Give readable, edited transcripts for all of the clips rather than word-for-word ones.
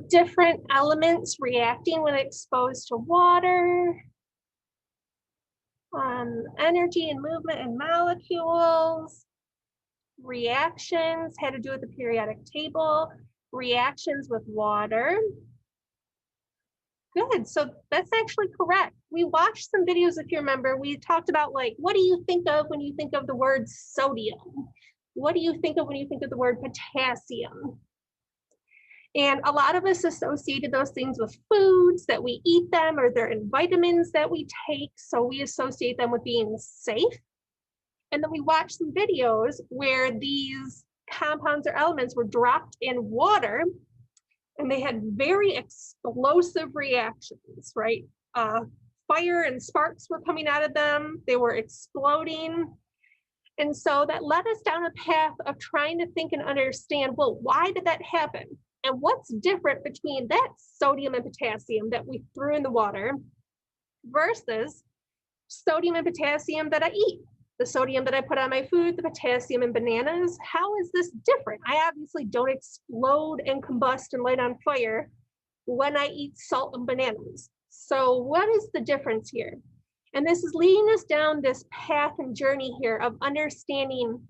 Different elements reacting when exposed to water. Energy and movement and molecules. Reactions had to do with the periodic table. Reactions with water. Good, so that's actually correct. We watched some videos, if you remember, we talked about like, what do you think of when you think of the word sodium? What do you think of when you think of the word potassium? And a lot of us associated those things with foods that we eat them, or they're in vitamins that we take. So we associate them with being safe. And then we watched some videos where these compounds or elements were dropped in water and they had very explosive reactions, right? Fire and sparks were coming out of them. They were exploding. And so that led us down a path of trying to think and understand, well, why did that happen? And what's different between that sodium and potassium that we threw in the water versus sodium and potassium that I eat? The sodium that I put on my food, the potassium in bananas, how is this different? I obviously don't explode and combust and light on fire when I eat salt and bananas. So what is the difference here? And this is leading us down this path and journey here of understanding,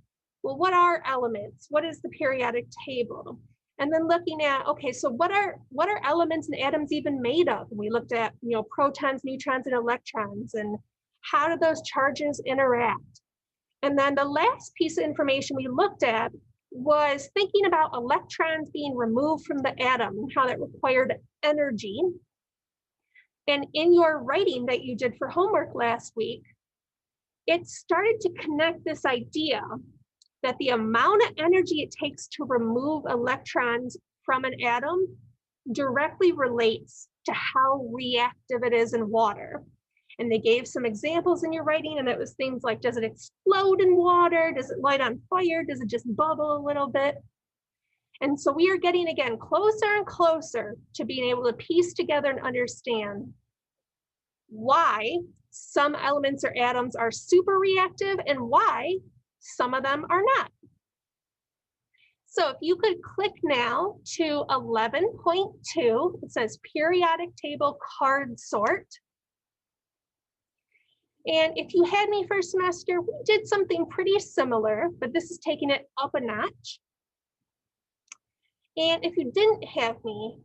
well, what are elements? What is the periodic table? And then looking at, okay, so what are elements and atoms even made of? And we looked at, protons, neutrons, and electrons, and how do those charges interact? And then the last piece of information we looked at was thinking about electrons being removed from the atom and how that required energy. And in your writing that you did for homework last week, it started to connect this idea that the amount of energy it takes to remove electrons from an atom directly relates to how reactive it is in water. And they gave some examples in your writing, and it was things like, does it explode in water? Does it light on fire? Does it just bubble a little bit? And so we are getting, again, closer and closer to being able to piece together and understand why some elements or atoms are super reactive and why some of them are not. So if you could click now to 11.2, it says periodic table card sort. And if you had me first semester, we did something pretty similar, but this is taking it up a notch. And if you didn't have me,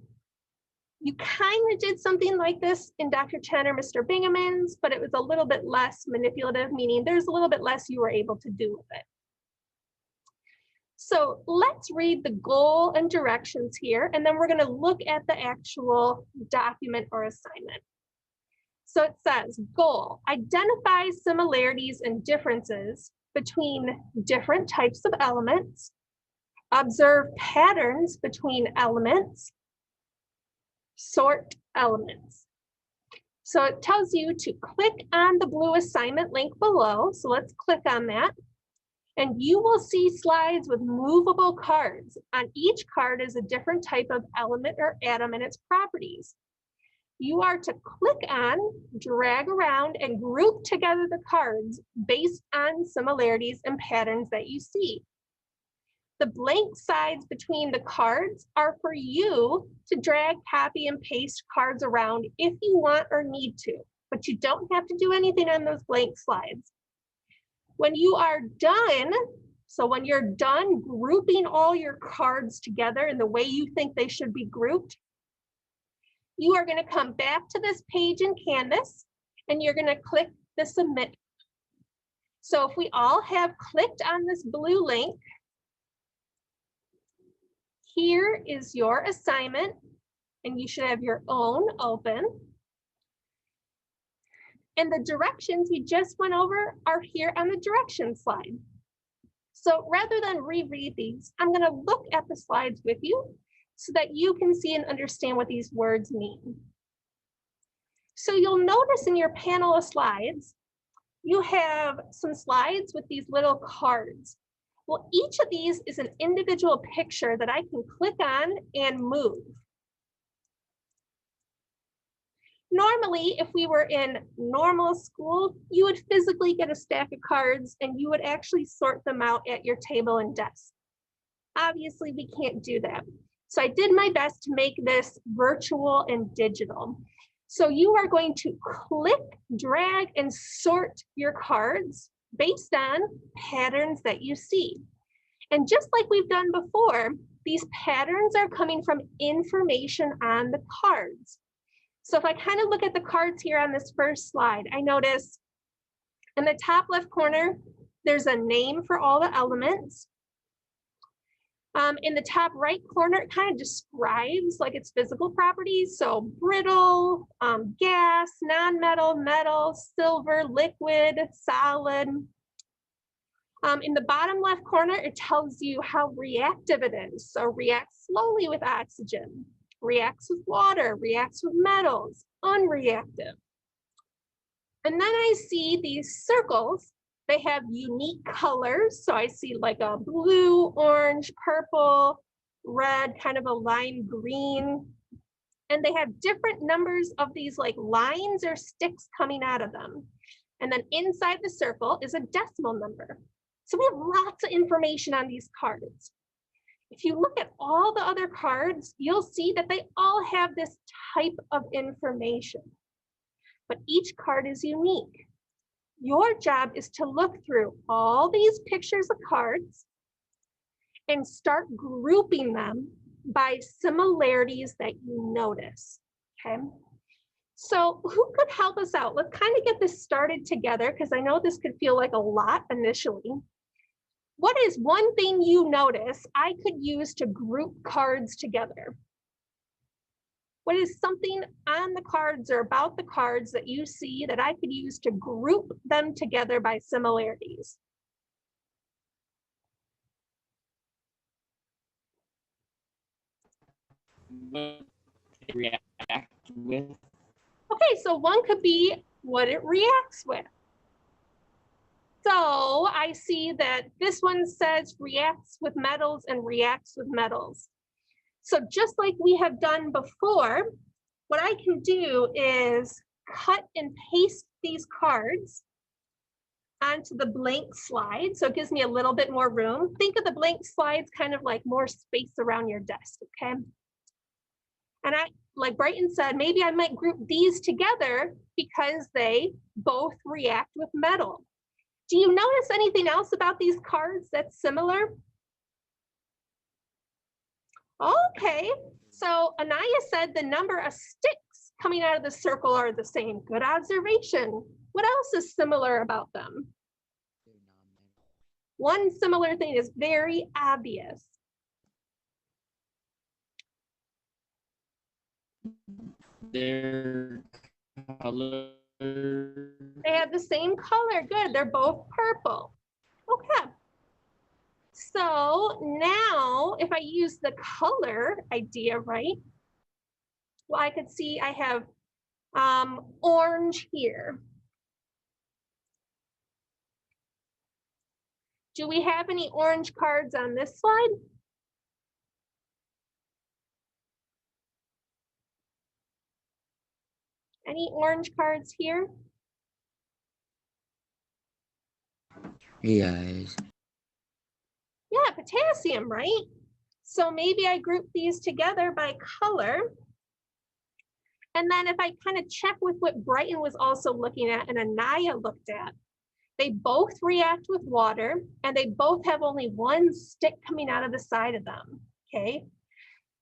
you kind of did something like this in Dr. Chen or Mr. Bingaman's, but it was a little bit less manipulative, meaning there's a little bit less you were able to do with it. So let's read the goal and directions here, and then we're going to look at the actual document or assignment. So it says, goal, identify similarities and differences between different types of elements, observe patterns between elements, sort elements. So it tells you to click on the blue assignment link below. So let's click on that. And you will see slides with movable cards. On each card is a different type of element or atom and its properties. You are to click on, drag around, and group together the cards based on similarities and patterns that you see. The blank sides between the cards are for you to drag, copy, and paste cards around if you want or need to, but you don't have to do anything on those blank slides. When you are done, so when you're done grouping all your cards together in the way you think they should be grouped, you are going to come back to this page in Canvas and you're going to click the submit. So if we all have clicked on this blue link, here is your assignment, and you should have your own open. And the directions we just went over are here on the directions slide. So rather than reread these, I'm going to look at the slides with you so that you can see and understand what these words mean. So you'll notice in your panel of slides, you have some slides with these little cards. Well, each of these is an individual picture that I can click on and move. Normally, if we were in normal school, you would physically get a stack of cards and you would actually sort them out at your table and desk. Obviously, we can't do that. So I did my best to make this virtual and digital. So you are going to click, drag, and sort your cards based on patterns that you see. And just like we've done before, these patterns are coming from information on the cards. So if I kind of look at the cards here on this first slide, I notice in the top left corner, there's a name for all the elements. In the top right corner, it kind of describes like its physical properties. So brittle, gas, non-metal, metal, silver, liquid, solid. In the bottom left corner, it tells you how reactive it is. So reacts slowly with oxygen, reacts with water, reacts with metals, unreactive. And then I see these circles. They have unique colors. So I see like a blue, orange, purple, red, kind of a lime green. And they have different numbers of these like lines or sticks coming out of them. And then inside the circle is a decimal number. So we have lots of information on these cards. If you look at all the other cards, you'll see that they all have this type of information. But each card is unique. Your job is to look through all these pictures of cards and start grouping them by similarities that you notice, okay? So who could help us out? Let's kind of get this started together because I know this could feel like a lot initially. What is one thing you notice I could use to group cards together? What is something on the cards or about the cards that you see that I could use to group them together by similarities? What it react with. Okay, so one could be what it reacts with. So I see that this one says reacts with metals and reacts with metals. So just like we have done before, what I can do is cut and paste these cards onto the blank slide. So it gives me a little bit more room. Think of the blank slides kind of like more space around your desk, okay? And like Brighton said, maybe I might group these together because they both react with metal. Do you notice anything else about these cards that's similar? Okay, so Anaya said the number of sticks coming out of the circle are the same. Good observation. What else is similar about them? One similar thing is very obvious. Their color. They have the same color. Good, they're both purple. Okay. So now if I use the color idea, right? Well, I could see I have orange here. Do we have any orange cards on this slide? Any orange cards here? Yes. Yeah, potassium, right? So maybe I group these together by color. And then if I kind of check with what Brighton was also looking at and Anaya looked at, they both react with water and they both have only one stick coming out of the side of them, okay?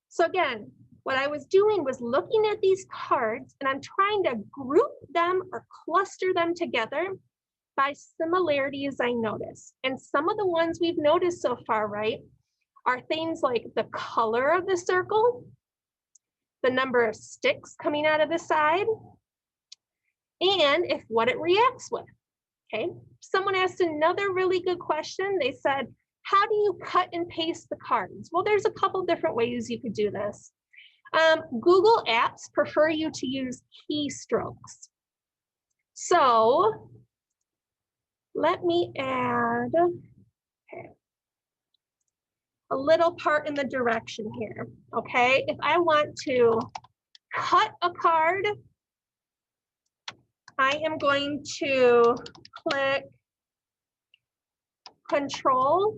So again, what I was doing was looking at these cards and I'm trying to group them or cluster them together by similarities I notice. And some of the ones we've noticed so far, right, are things like the color of the circle, the number of sticks coming out of the side, and if what it reacts with, okay? Someone asked another really good question. They said, how do you cut and paste the cards? Well, there's a couple different ways you could do this. Google Apps prefer you to use keystrokes. So let me add a little part in the direction here, okay? If I want to cut a card, I am going to click Control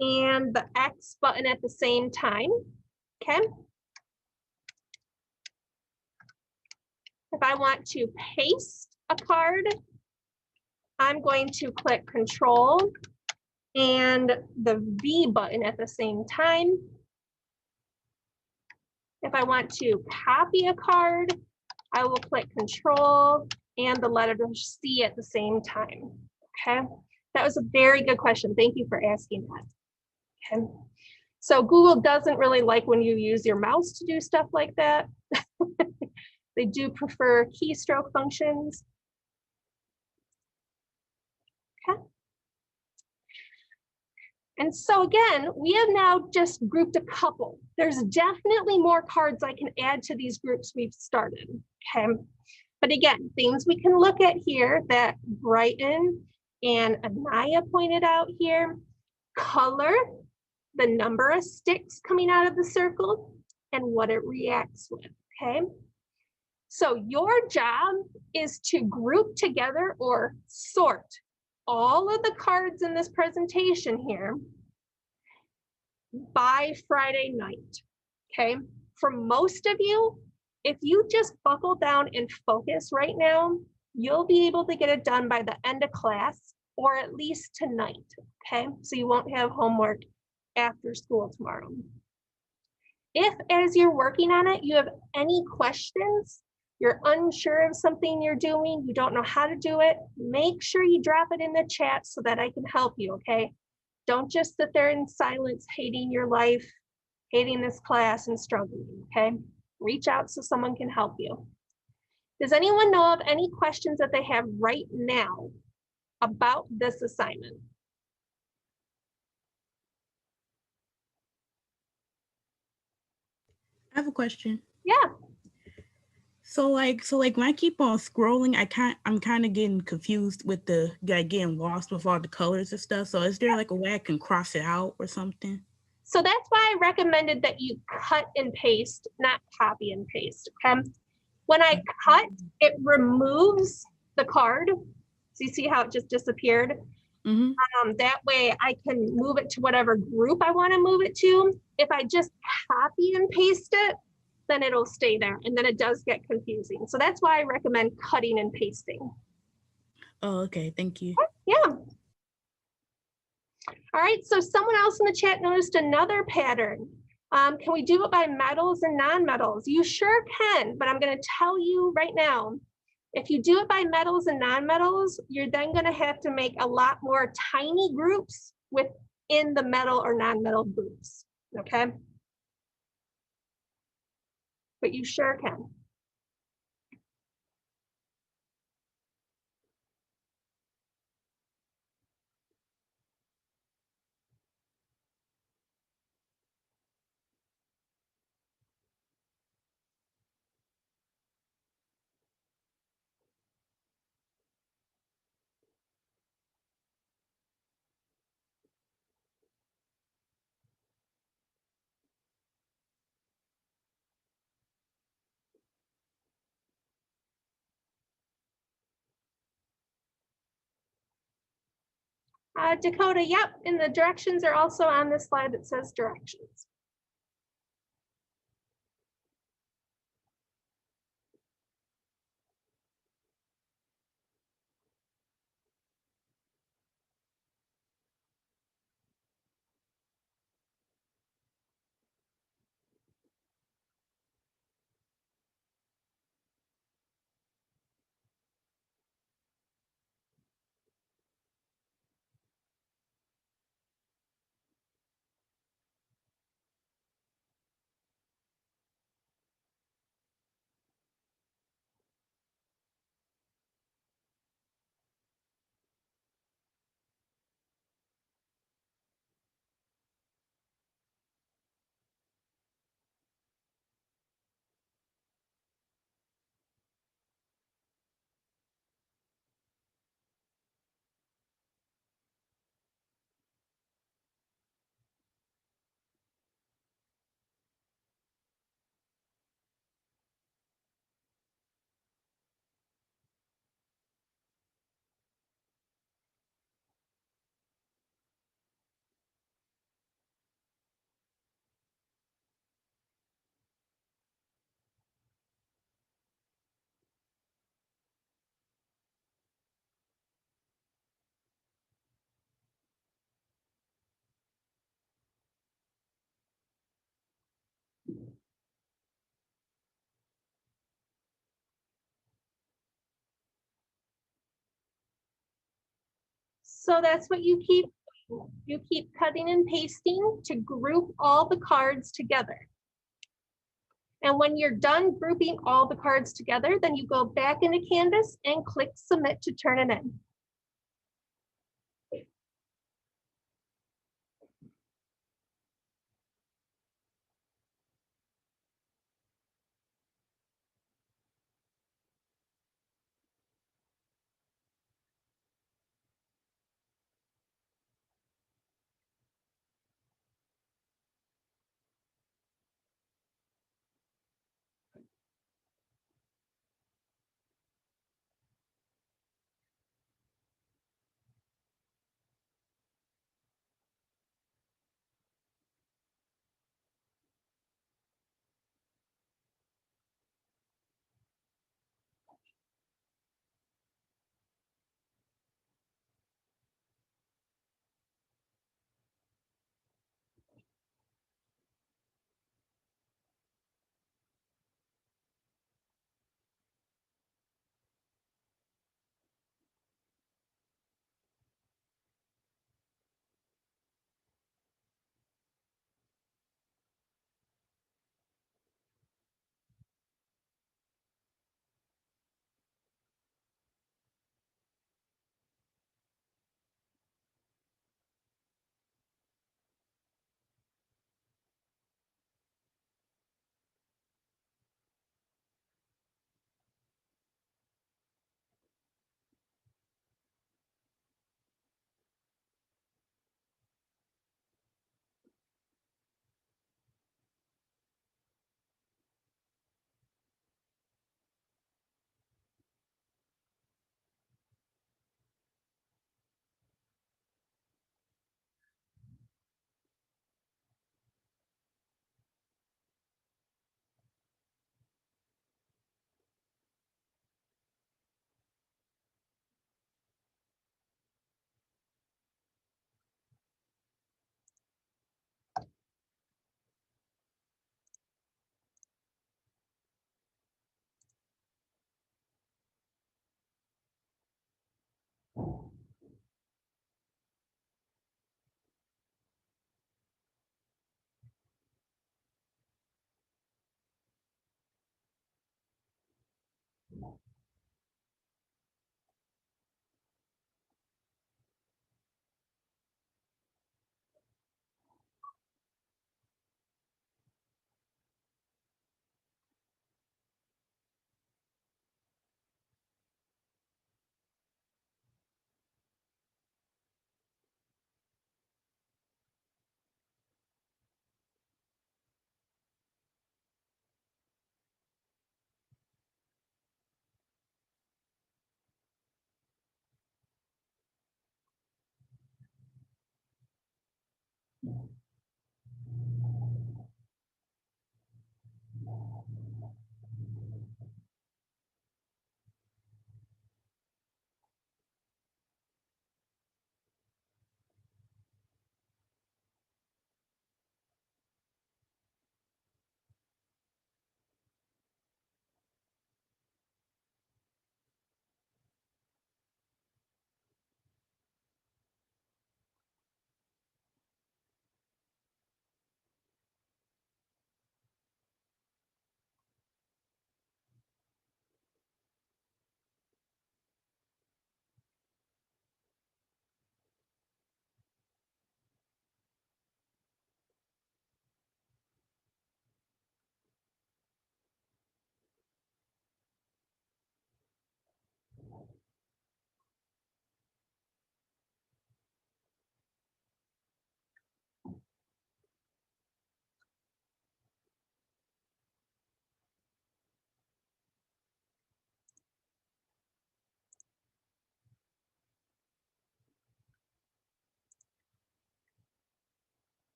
and the X button at the same time. Okay. If I want to paste a card, I'm going to click Control and the V button at the same time. If I want to copy a card, I will click Control and the letter C at the same time. Okay, that was a very good question. Thank you for asking that. Okay, so Google doesn't really like when you use your mouse to do stuff like that. They do prefer keystroke functions. Okay. And so again, we have now just grouped a couple. There's definitely more cards I can add to these groups we've started, okay? But again, things we can look at here that Brighton and Anaya pointed out here, color, the number of sticks coming out of the circle, and what it reacts with, okay? So your job is to group together or sort all of the cards in this presentation here by Friday night, okay? For most of you, if you just buckle down and focus right now, you'll be able to get it done by the end of class or at least tonight, okay? So you won't have homework after school tomorrow. If as you're working on it, you have any questions, you're unsure of something you're doing, you don't know how to do it, make sure you drop it in the chat so that I can help you, okay? Don't just sit there in silence, hating your life, hating this class and struggling, okay? Reach out so someone can help you. Does anyone know of any questions that they have right now about this assignment? I have a question. Yeah. So like when I keep on scrolling, I'm kind of getting confused with the getting lost with all the colors and stuff. So is there like a way I can cross it out or something? So that's why I recommended that you cut and paste, not copy and paste, okay? When I cut, it removes the card. So you see how it just disappeared? That way I can move it to whatever group I want to move it to. If I just copy and paste it, then it'll stay there, and then it does get confusing. So that's why I recommend cutting and pasting. Oh, okay, thank you. Yeah. All right, so someone else in the chat noticed another pattern. Can we do it by metals and non-metals? You sure can, but I'm going to tell you right now, if you do it by metals and non-metals, you're then going to have to make a lot more tiny groups within the metal or non-metal groups, okay? But you sure can. Dakota, yep, and the directions are also on this slide that says directions. So that's what you keep doing. You keep cutting and pasting to group all the cards together. And when you're done grouping all the cards together, then you go back into Canvas and click submit to turn it in.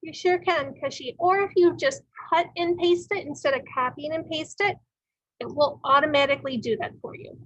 You sure can, Kashi. Or if you just cut and paste it instead of copying and paste it, it will automatically do that for you.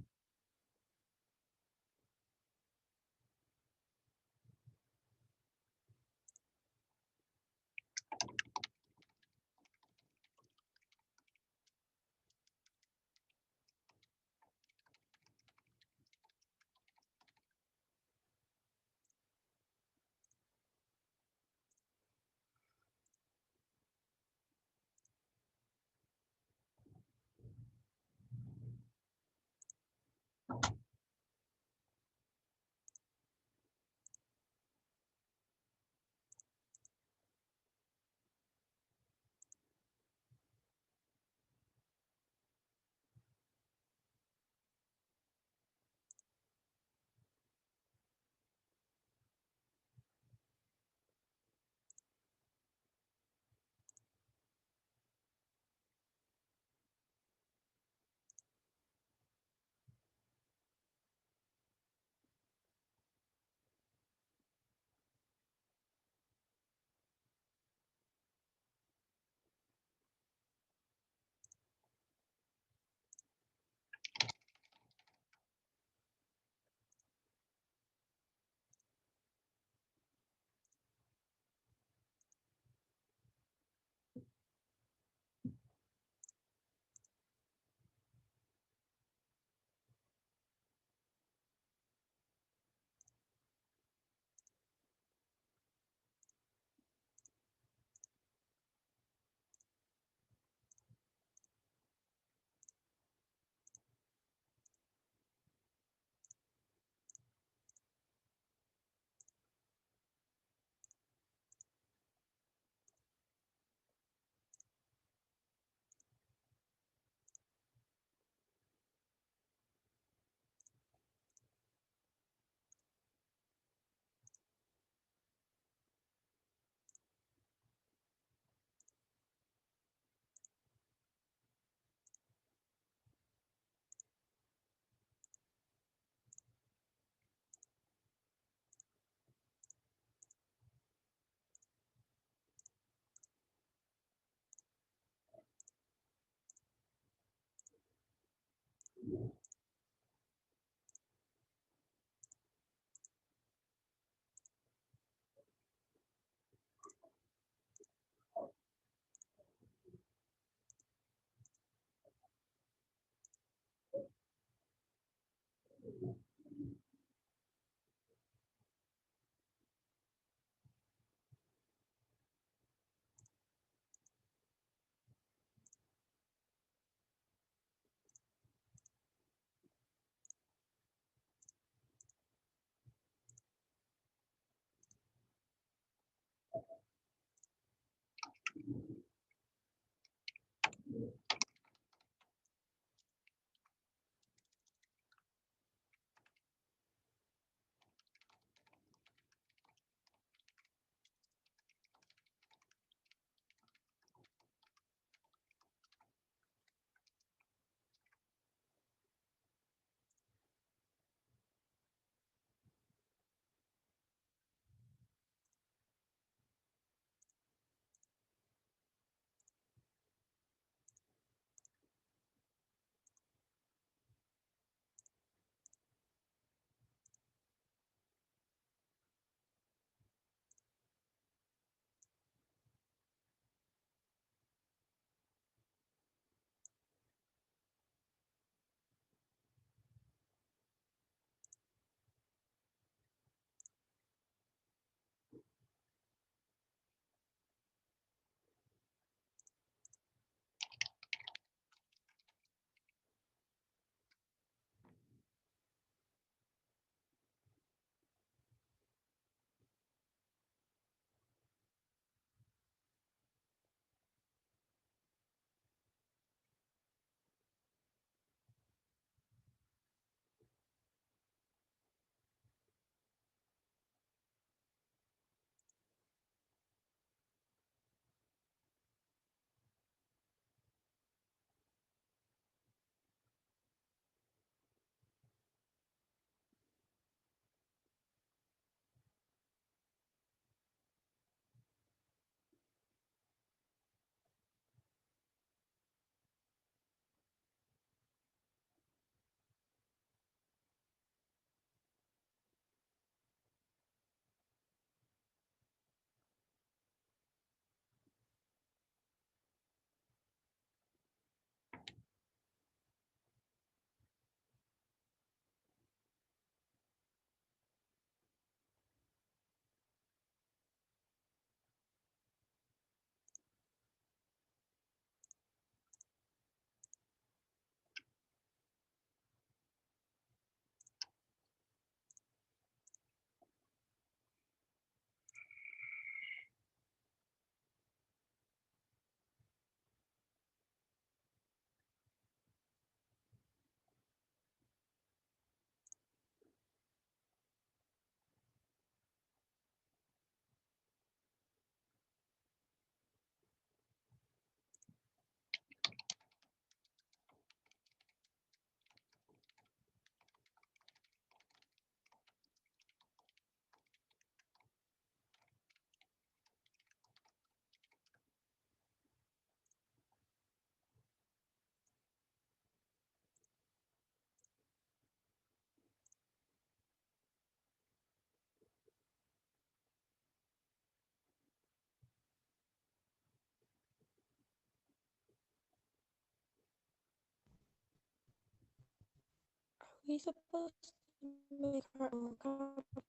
we supposed to make our own copy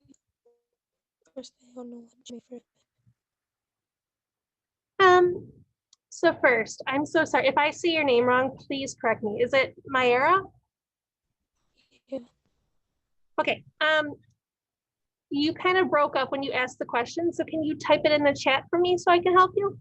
or stay on the one Jimmy first? So first, I'm so sorry. If I say your name wrong, please correct me. Is it Myra? Yeah. Okay, you kind of broke up when you asked the question, so can you type it in the chat for me so I can help you?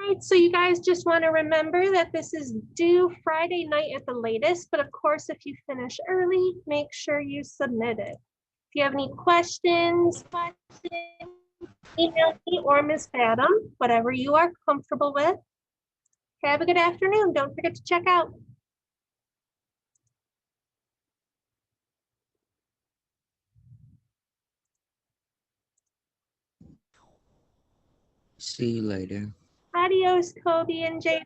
Right, so you guys just want to remember that this is due Friday night at the latest, but of course, if you finish early, make sure you submit it. If you have any questions, email me or Ms. Badham, whatever you are comfortable with. Have a good afternoon. Don't forget to check out. See you later. Adios, Kobe and Jay.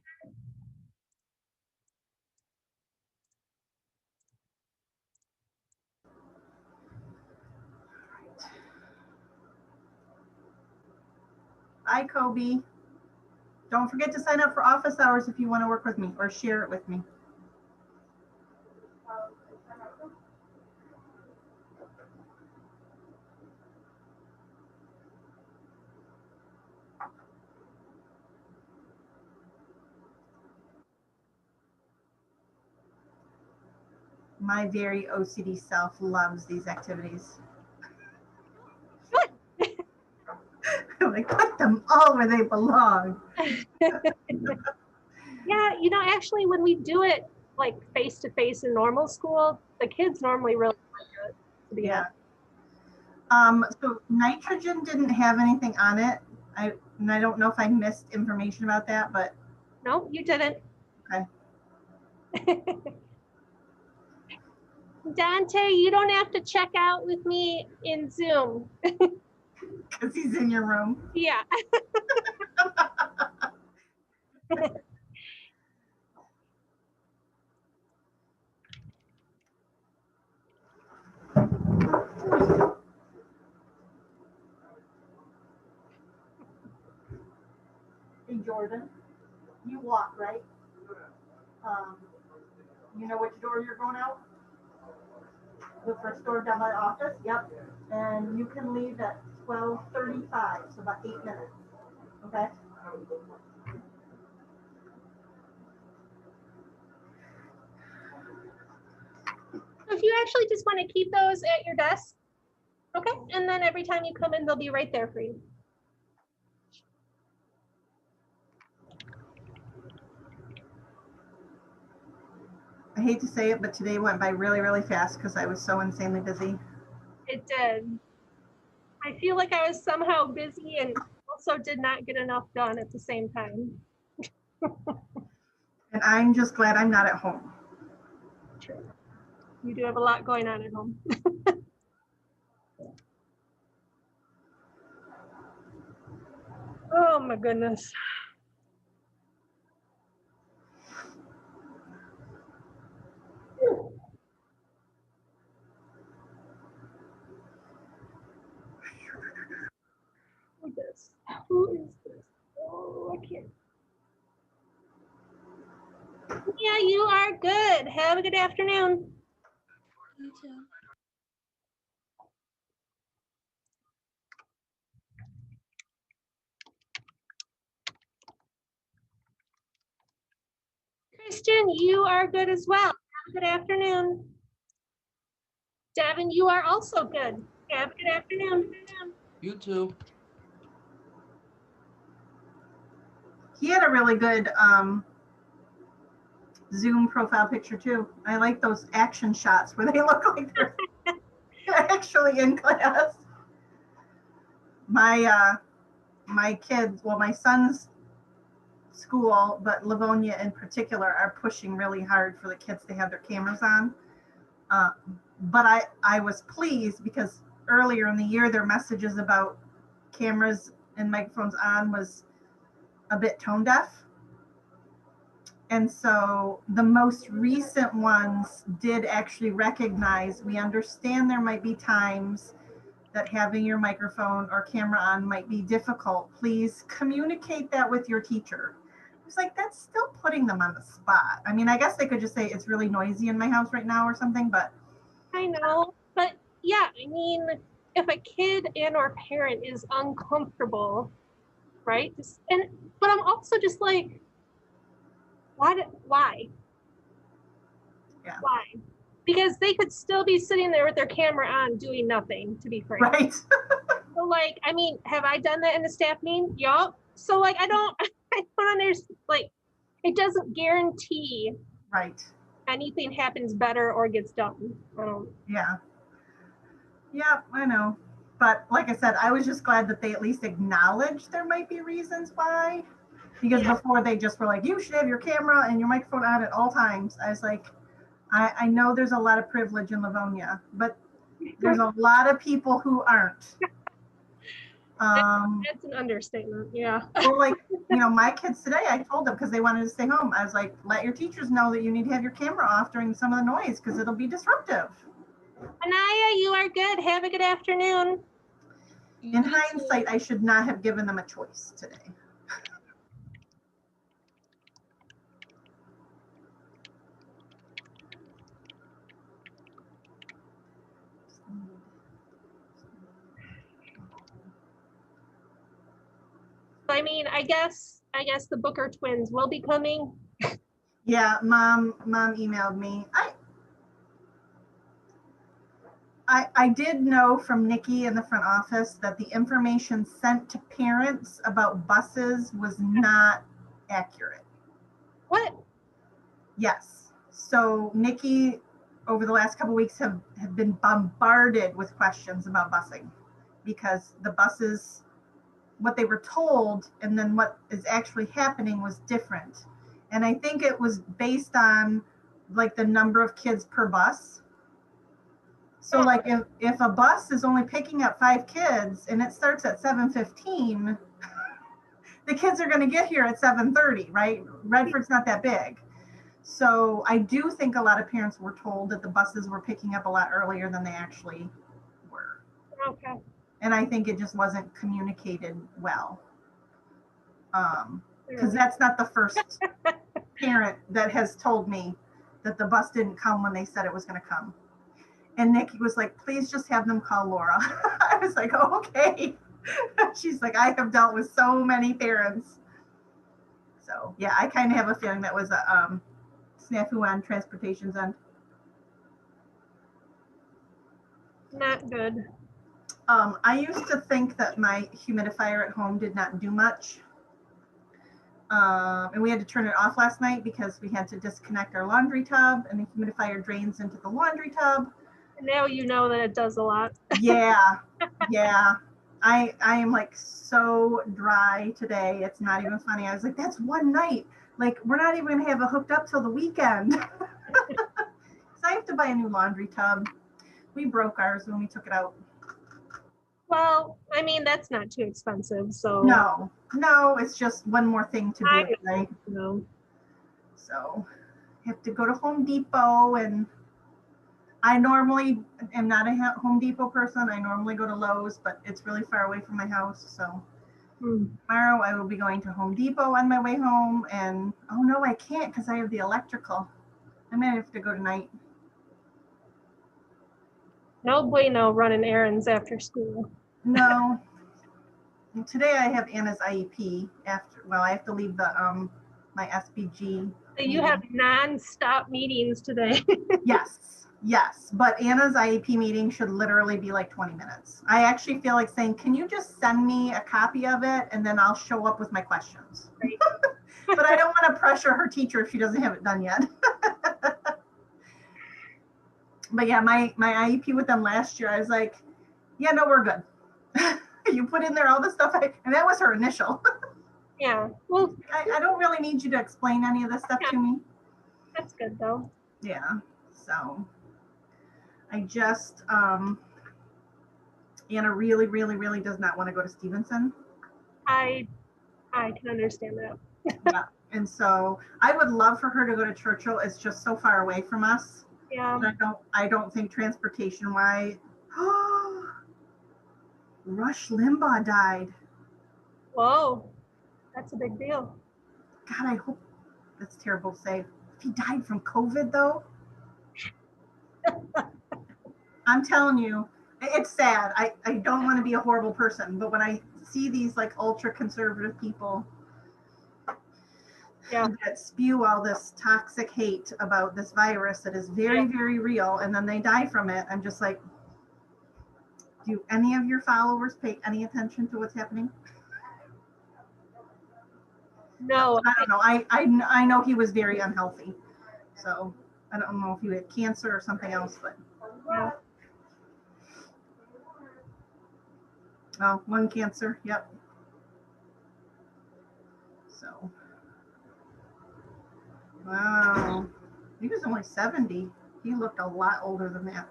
Bye, Kobe. Don't forget to sign up for office hours if you want to work with me or share it with me. My very OCD self loves these activities. I'm like, put them all where they belong. Yeah, you know, actually, when we do it like face to face in normal school, the kids normally really like it. To be Yeah. honest. So nitrogen didn't have anything on it. And I don't know if I missed information about that, but No, you didn't. Okay. Dante, you don't have to check out with me in Zoom. because he's in your room. Yeah. Hey, Jordan, you walk, right? You know which door you're going out? The first door down by the office? Yep. And you can leave at 12:35, so about 8 minutes. Okay? If you actually just want to keep those at your desk, okay? And then every time you come in, they'll be right there for you. I hate to say it, but today went by really, really fast because I was so insanely busy. It did. I feel like I was somehow busy and also did not get enough done at the same time. And I'm just glad I'm not at home. True. You do have a lot going on at home. Oh my goodness. Who is this? Who is this? Oh, I can't. Yeah, you are good. Have a good afternoon. You too. Christian, you are good as well. Have a good afternoon. Devin, you are also good. Have a good afternoon. You too. He had a really good Zoom profile picture too. I like those action shots where they look like they're actually in class. My kids, well, my son's school, but Livonia in particular, are pushing really hard for the kids to have their cameras on. But I was pleased because earlier in the year, their messages about cameras and microphones on was a bit tone deaf. And so the most recent ones did actually recognize, we understand there might be times that having your microphone or camera on might be difficult. Please communicate that with your teacher. It's like, that's still putting them on the spot. I mean, I guess they could just say it's really noisy in my house right now or something, but. I know, but yeah, I mean, if a kid and or parent is uncomfortable, right? But I'm also just like, why? Yeah. Why? Because they could still be sitting there with their camera on doing nothing, to be frank. Right. So like, I mean, have I done that in the staff meeting? Yup. So like, I don't I don't understand, like, it doesn't guarantee Right. anything happens better or gets done. I don't, Yeah. Yeah, I know. But like I said, I was just glad that they at least acknowledged there might be reasons why. Because Yeah. before they just were like, you should have your camera and your microphone on at all times. I was like, I know there's a lot of privilege in Livonia, but there's a lot of people who aren't. That's an understatement, yeah. Well, like, my kids today, I told them because they wanted to stay home. I was like, let your teachers know that you need to have your camera off during some of the noise because it'll be disruptive. Anaya, you are good. Have a good afternoon. In hindsight, I should not have given them a choice today. I mean, I guess the Booker twins will be coming. Yeah, mom emailed me. I did know from Nikki in the front office that the information sent to parents about buses was not accurate. What? Yes. So Nikki, over the last couple of weeks, have been bombarded with questions about busing because the buses, what they were told and then what is actually happening was different. And I think it was based on like the number of kids per bus. So like if a bus is only picking up 5 kids and it starts at 7:15, the kids are going to get here at 7:30, right? Redford's not that big. So I do think a lot of parents were told that the buses were picking up a lot earlier than they actually were. Okay. And I think it just wasn't communicated well. Because that's not the first parent that has told me that the bus didn't come when they said it was going to come. And Nikki was like, please just have them call Laura. I was like, oh, okay. She's like, I have dealt with so many parents. So yeah, I kind of have a feeling that was a snafu on transportation's end. Not good. I used to think that my humidifier at home did not do much. And we had to turn it off last night because we had to disconnect our laundry tub and the humidifier drains into the laundry tub. Now you know that it does a lot. Yeah, yeah. I am like so dry today. It's not even funny. I was like, that's one night. Like, we're not even gonna have it hooked up till the weekend. So I have to buy a new laundry tub. We broke ours when we took it out. Well, I mean, that's not too expensive, so. No, it's just one more thing to do, right? No. So I have to go to Home Depot, and I normally am not a Home Depot person. I normally go to Lowe's, but it's really far away from my house. So tomorrow I will be going to Home Depot on my way home, and oh no, I can't because I have the electrical. I might have to go tonight. No bueno running errands after school. No. Today I have Anna's IEP after, well, I have to leave the my SBG. So you have non-stop meetings today. Yes, but Anna's IEP meeting should literally be like 20 minutes. I actually feel like saying, can you just send me a copy of it and then I'll show up with my questions. Right. But I don't want to pressure her teacher if she doesn't have it done yet. But yeah, my IEP with them last year, I was like, yeah, no, we're good. You put in there all the stuff, and that was her initial. Yeah, well, I don't really need you to explain any of this stuff to me. That's good though. Yeah, so I just, Anna really, really, really does not want to go to Stevenson. I can understand that. Yeah, and so I would love for her to go to Churchill. It's just so far away from us. Yeah. And I don't think transportation wise. Rush Limbaugh died. Whoa, that's a big deal. God, I hope that's terrible to say. If he died from COVID though, I'm telling you, it's sad. I don't want to be a horrible person, but when I see these like ultra conservative people that spew all this toxic hate about this virus that is very, very real, and then they die from it, I'm just like, do any of your followers pay any attention to what's happening? No, I don't know. I know he was very unhealthy. So I don't know if he had cancer or something else, but yeah. oh, lung cancer. Yep. So wow. He was only 70. He looked a lot older than that.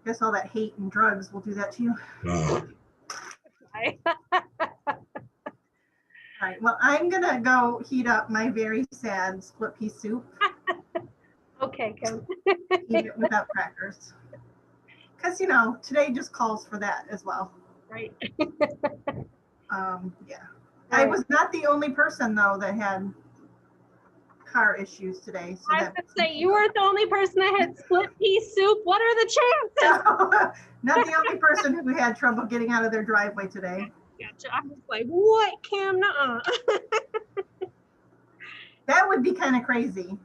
Guess all that hate and drugs will do that to you. I- All right. Well, I'm gonna go heat up my very sad split pea soup. Okay, Kim. Eat it without crackers. Because you know, today just calls for that as well. Right. Yeah. I was not the only person though that had car issues today. So I was that gonna say, you weren't the only person that had split pea soup. What are the chances? not the only person who had trouble getting out of their driveway today. Gotcha. I was like, what, Kim? Nuh-uh. That would be kind of crazy.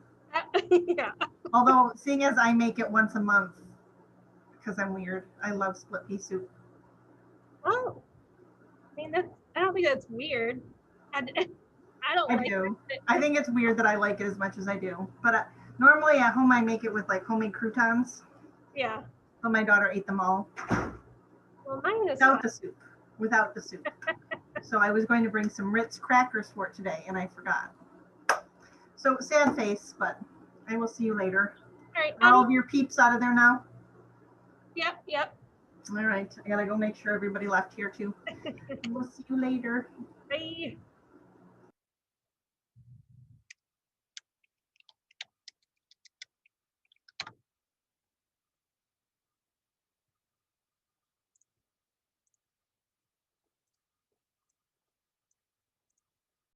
Yeah. Although, seeing as I make it once a month, because I'm weird, I love split pea soup. Oh. I mean, I don't think that's weird. I don't I like do. it. I think it's weird that I like it as much as I do. But normally at home, I make it with like homemade croutons. Yeah. But my daughter ate them all Well, mine is without the soup. Without the soup. So I was going to bring some Ritz crackers for it today, and I forgot. So sad face, but I will see you later. all right. Are all of your peeps out of there now? Yep. Yep. All right. I gotta go make sure everybody left here too. We'll see you later. Bye.